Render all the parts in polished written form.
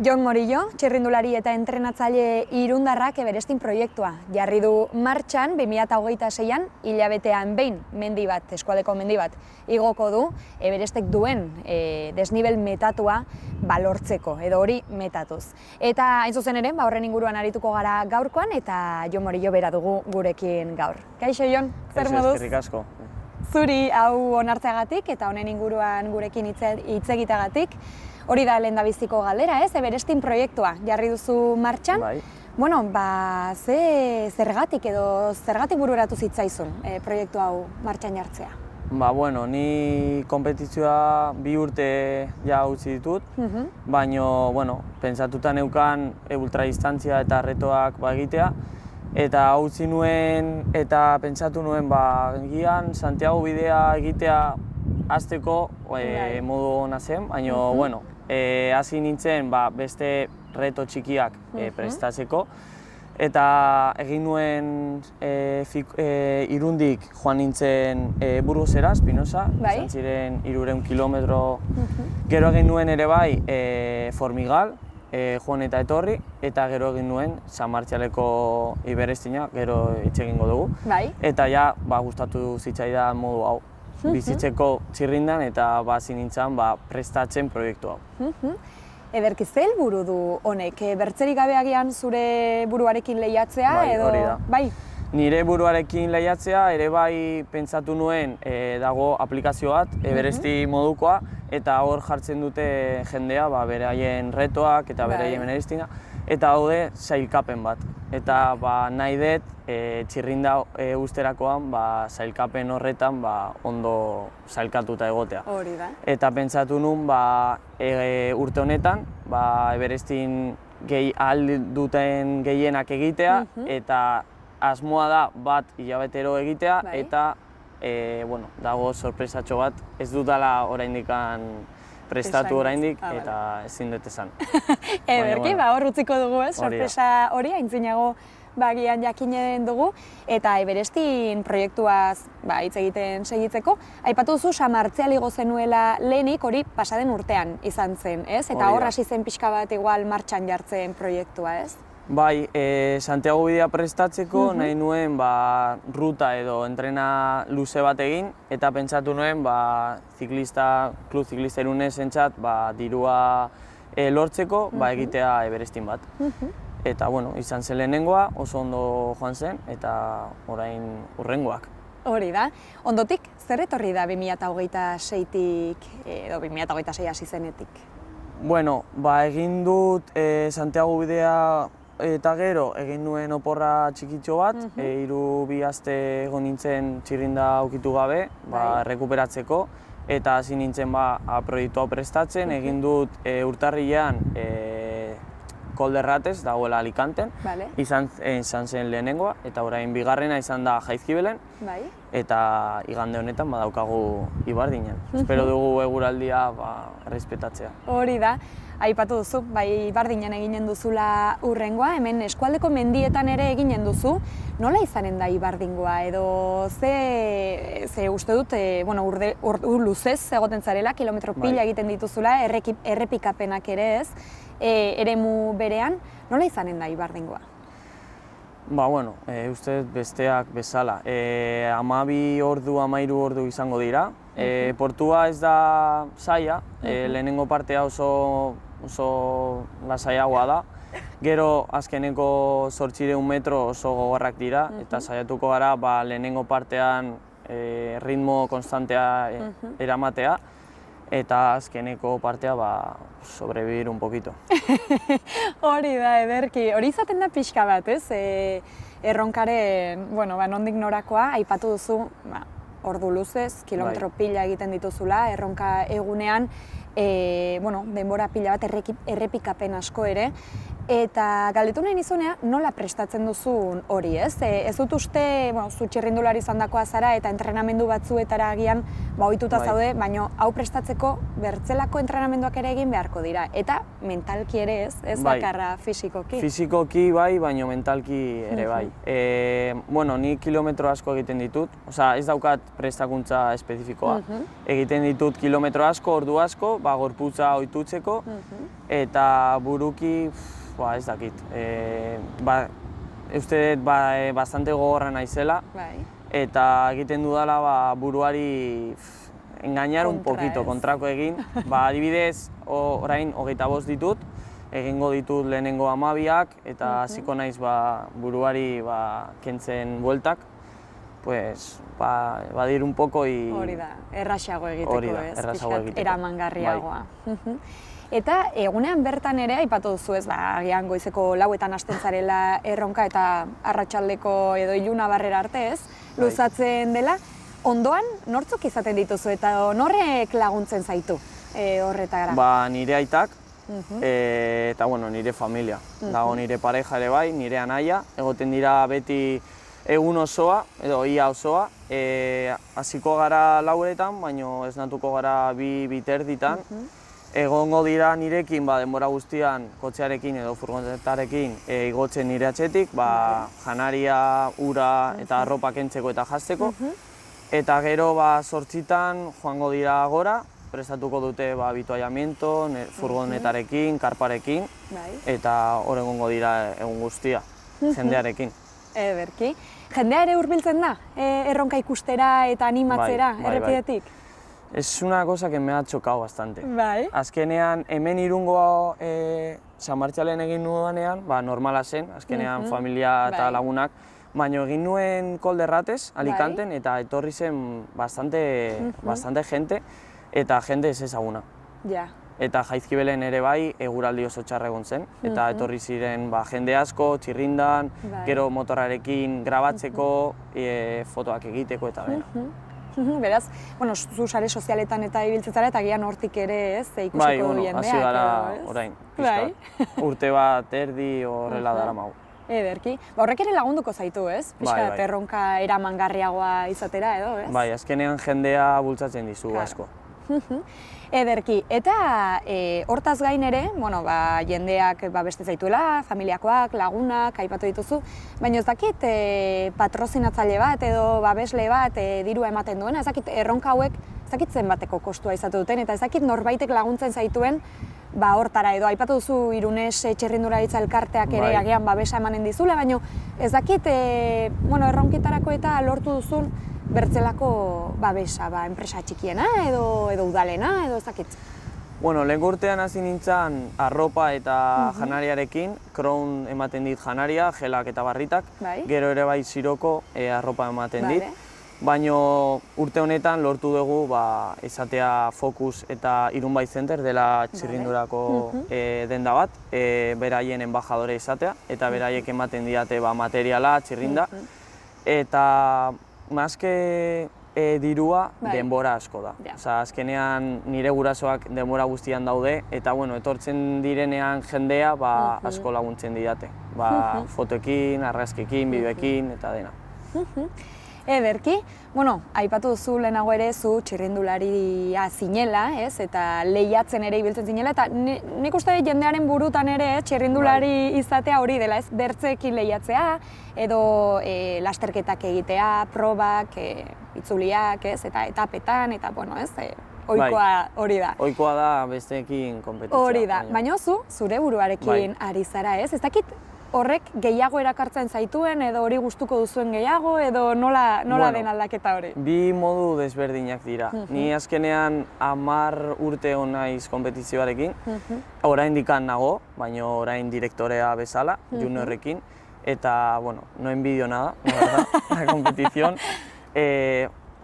Jon Morillo, txirrindulari eta entrenatzaile irundarrak Everestin proiektua jarri du martxan 2026an hilabetean behin mendi bat, eskualdeko mendi bat, igoko du Everestek duen desnibel metatua balortzeko, edo hori metatuz. Eta hain zuzen ere, horren inguruan arituko gara gaurkoan eta Jon Morillo bera dugu gurekin gaur. Kaixo Jon, zer moduz? Eskerrik asko. Zuri hau onartzeagatik eta honen inguruan gurekin hitz egiteagatik. Hori da lehendabiziko galdera, ez? Everestin proiektua jarri duzu martxan. Bai. Bueno, zergatik edo zergatik bururatu zitzaizun proiektu hau martxan jartzea? Bueno, ni konpetizioa 2 urte ja utzi ditut, baina, pentsatuta neukan ultradistantzia eta retoak egitea, eta utzi nuen eta pentsatu nuen, gian Santiago bidea egitea hasteko modu ona zen, baina, hasi nintzen beste reto txikiak prestatzeko, eta egin nuen Irundik joan nintzen Burgosera, Espinosa, izan ziren 300 kilometro. Gero egin nuen ere bai Formigal, joan eta etorri, eta gero egin nuen San Martzialeko Everestina, gero hitz egingo dugu. Eta ja, gustatu zitzaidan modu hau. Bizitzeko txirrindan eta hasi nintzen prestatzen proiektu hau. Ederki ze helburu du honek, bertzerik gabe agian zure buruarekin lehiatzea edo? Hori da. Bai. Nire buruarekin lehiatzea ere bai pentsatu nuen dago aplikazio bat, Everesti modukoa, eta hor jartzen dute jendea beraien retoak eta beraien Everestina, eta daude sailkapen bat. Eta nahi dut txirrinda usterakoan sailkapen horretan ondo sailkatuta egotea. Hori da. Eta pentsatu nuen urte honetan Everestin ahal duten gehienak egitea, eta asmoa da bat hilabetero egitea, eta dago sorpresatxo bat, ez dutala oraindik prestatu oraindik, eta ezin dut esan. Ederki, hor utziko dugu, sorpresa hori, aintzinago bagian jakinen dugu, eta Everestin proiektuaz hitz egiten segitzeko. Aipatu duzu San Martzial igo zenuela lehenik, hori pasaden urtean izan zen, ez? Eta hor hasi zen pixka bat igual martxan jartzen proiektua, ez? Bai, Santiago bidea prestatzeko nahi nuen ruta edo entrena luze bat egin, eta pentsatu nuen klub ziklista Irunesentzat dirua lortzeko egitea Everestin bat. Eta izan zen lehenengoa, oso ondo joan zen, eta orain hurrengoak. Hori da. Ondotik, zer etorri da 2026-tik edo 2026 hasi zenetik? Egin dut Santiago bidea eta gero egin nuen oporra txikitxo bat, 3 aste egon nintzen txirrinda ukitu gabe, errekuperatzeko, eta hasi nintzen proiektu hau prestatzen, egin dut urtarrilean Kolderratez, dagoela Alicanten, izan zen lehenengoa, eta orain bigarrena izan da Jaizkibelen, eta igande honetan badaukagu Ibardinen. Espero dugu eguraldia errespetatzea. Hori da, aipatu duzu, Ibardinen eginen duzula hurrengoa, hemen eskualdeko mendietan ere eginen duzu. Nola izanen da Ibardingoa, edo ze uste dut, urdu luzez egoten zarela, kilometro pila egiten dituzula, errepikapenak ere ez, eremu berean, nola izanen da Ibardingoa? Uste besteak bezala. 12 ordu, 13 ordu izango dira. Portua ez da zaila, lehenengo partea oso lasaiagoa da. Gero azkeneko 800 metro oso gogorrak dira, eta saiatuko gara lehenengo partean ritmo konstantea eramatea, eta azkeneko partea sobrevivir un poquito. Hori da, ederki. Hori izaten da pixka bat, ez? Erronkaren, nondik norakoa, aipatu duzu, ordu luzez, kilometro pila egiten dituzula, erronka egunean, denbora pila bat errepikapen asko ere. Eta galdetu nahi nizunea, nola prestatzen duzun hori, ez? Ez dut uste, zu txirrindulari izandakoa zara eta entrenamendu batzuetara agian ohituta zaude, baina hau prestatzeko bertzelako entrenamenduak ere egin beharko dira. Eta mentalki ere ez bakarra fisikoki. Fisikoki bai, baina mentalki ere bai. Ni kilometro asko egiten ditut, ez daukat prestakuntza espezifikoa. Egiten ditut kilometro asko, ordu asko, gorputza ohitutzeko, eta buruki ez dakit. Uste dut bastante gogorra naizela, eta egiten dudala buruari engañar un poquito, kontrako egin. Adibidez, orain 25 ditut, egingo ditut lehenengo 12ak, eta hasiko naiz buruari kentzen bueltak. Badir un poco y... Hori da, erraxago egiteko, Hori da, erraxago egiteko. Eramangarriagoa. Eta egunean bertan ere, aipatu duzu ez, agian goizeko 4etan hasten zarela erronka eta arratsaldeko edo iluna barrera arte ez, luzatzen dela. Ondoan, nortzuk izaten dituzu eta norrek laguntzen zaitu horretara? Nire aitak eta nire familia. Dago nire pareja ere bai, nire anaia, egoten dira beti egun osoa, edo ia osoa. Hasiko gara 4etan, baina esnatuko gara 2:30. Egongo dira nirekin denbora guztian kotxearekin edo furgonetarekin igotzen nire atzetik, janaria, ura eta arropa kentzeko eta jazteko. Eta gero 8etan joango dira gora, prestatuko dute habituallamiento, furgonetarekin, karparekin, eta hor egongo dira egun guztia, jendearekin. Ederki. Jendea ere hurbiltzen da, erronka ikustera eta animatzera errepidetik? Es una cosa que me ha chocado bastante. Azkenean, hemen Irungo San Martxalen egin nudanean, normala zen, azkenean familia eta lagunak, baina egin nuen Kolderratez, Alicanten, eta etorri zen bastante gente, eta jende ez ezaguna. Eta Jaizkibelen ere bai, eguraldi oso txarra egon zen, eta etorri ziren jende asko, txirrindan, gero motorrarekin grabatzeko, fotoak egiteko eta dena. Beraz, zu sare sozialetan eta ibiltzen zara eta agian hortik ere ez, ikusiko jendeak. Hasi gara orain, pixkat. Urte bat erdi horrela daramagu. Ederki. Horrek ere lagunduko zaitu, ez? Pixkat erronka eramangarriagoa izatera edo, ez? Azkenean jendea bultzatzen dizu asko. Ederki. Eta hortaz gain ere, jendeak beste zaituela, familiakoak, lagunak, aipatu dituzu, baina ez dakit patrozinatzaile bat edo babesle bat dirua ematen duena, ez dakit erronka hauek, ez dakit zenbateko kostua izatu duten, eta ez dakit norbaitek laguntzen zaituen hortara edo, aipatu duzu Irunez txirrindularitza elkarteak ere agian babesa emanen dizula, baina ez dakit erronketarako eta lortu duzun bertzelako babesa, enpresa txikiena edo udalena edo ez dakit? Lehen urtean hasi nintzen arropa eta janariarekin, Crown ematen dit janaria, gelak eta barritak, gero ere bai Siroko arropa ematen dit. Baina urte honetan lortu dugu izatea Focus eta Irunbai Center dela txirrindurako denda bat, beraien embajadore izatea, eta beraiek ematen diate materiala, txirrinda, eta mazke dirua denbora asko da. Azkenean nire gurasoak denbora guztian daude, eta etortzen direnean jendea asko laguntzen didate. Fotoekin, argazkekin, bideoekin eta dena. Ederki, aipatu duzu lehenago ere zu txirrindularia zinela, eta lehiatzen ere ibiltzen zinela, eta nik uste jendearen burutan ere txirrindulari izatea hori dela, ez? Bertzeekin lehiatzea, edo lasterketak egitea, probak, itzuliak, eta etapetan, eta ohikoa hori da. Ohikoa da besteekin konpetitzea. Hori da, baina zure buruarekin ari zara, ez? Ez dakit horrek gehiago erakartzen zaituen, edo hori gustuko duzuen gehiago, edo nola den aldaketa hori? Bi modu desberdinak dira. Ni azkenean 10 urte hon naiz konpetizioarekin, oraindik nago, baina orain direktorea bezala, juniorrekin, eta, no envidio nada, la verdad, la competición.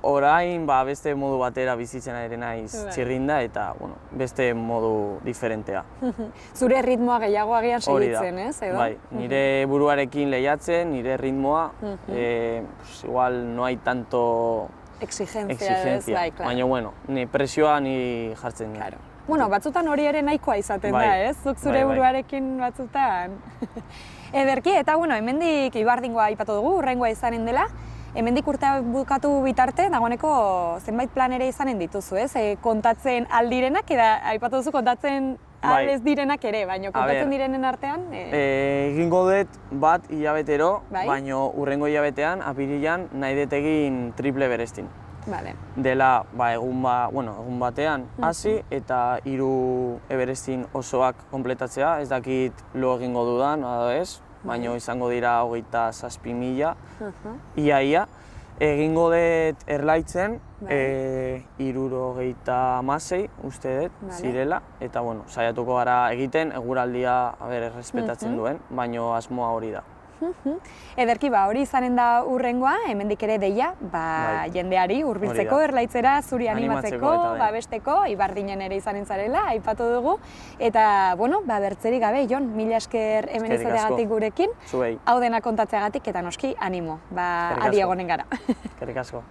Orain beste modu batera bizitzen ere naiz txirrinda eta beste modu diferentea. Zure ritmoa gehiago agian segitzen, ez? Bai, nire buruarekin lehiatzen, nire ritmoa, igual no hay tanto exigencia, baina presioa ni jartzen dira. Bueno, batzutan hori ere nahikoa izaten da, ez? Zuk zure buruarekin batzutan. Ederki, eta bueno, hemendik Ibardingoa aipatu dugu, hurrengoa izanen dela. Hemendik urtea bukatu bitarte, dagoeneko zenbait plan ere izanen dituzu, ez? Kontatzen aldirenak, eta aipatu duzu kontatzen ez direnak ere, baina kontatzen direnen artean? Egingo dut bat hilabetero, baina hurrengo hilabetean, apirilean, nahi dut egin triple berestin. Dela egun batean hasi eta 3 Everestin osoak konpletatzea, ez dakit lo egingo dudan, ez, baina izango dira 27.000 ia. Egingo dut erlaitzen 76 uste dut zirela, eta saiatuko gara egiten, eguraldia errespetatzen duen, baina asmoa hori da. Ederki, hori izanen da hurrengoa, hemendik ere deia, jendeari hurbiltzeko, erlaitzera, zuri animatzeko, babesteko, Ibardinen ere izanen zarela, aipatu dugu. Eta, bertzerik gabe, Jon, mila esker hemen izateagatik gurekin, hau dena kontatzeagatik, eta noski, animo, adi egonen gara. Eskerrik asko.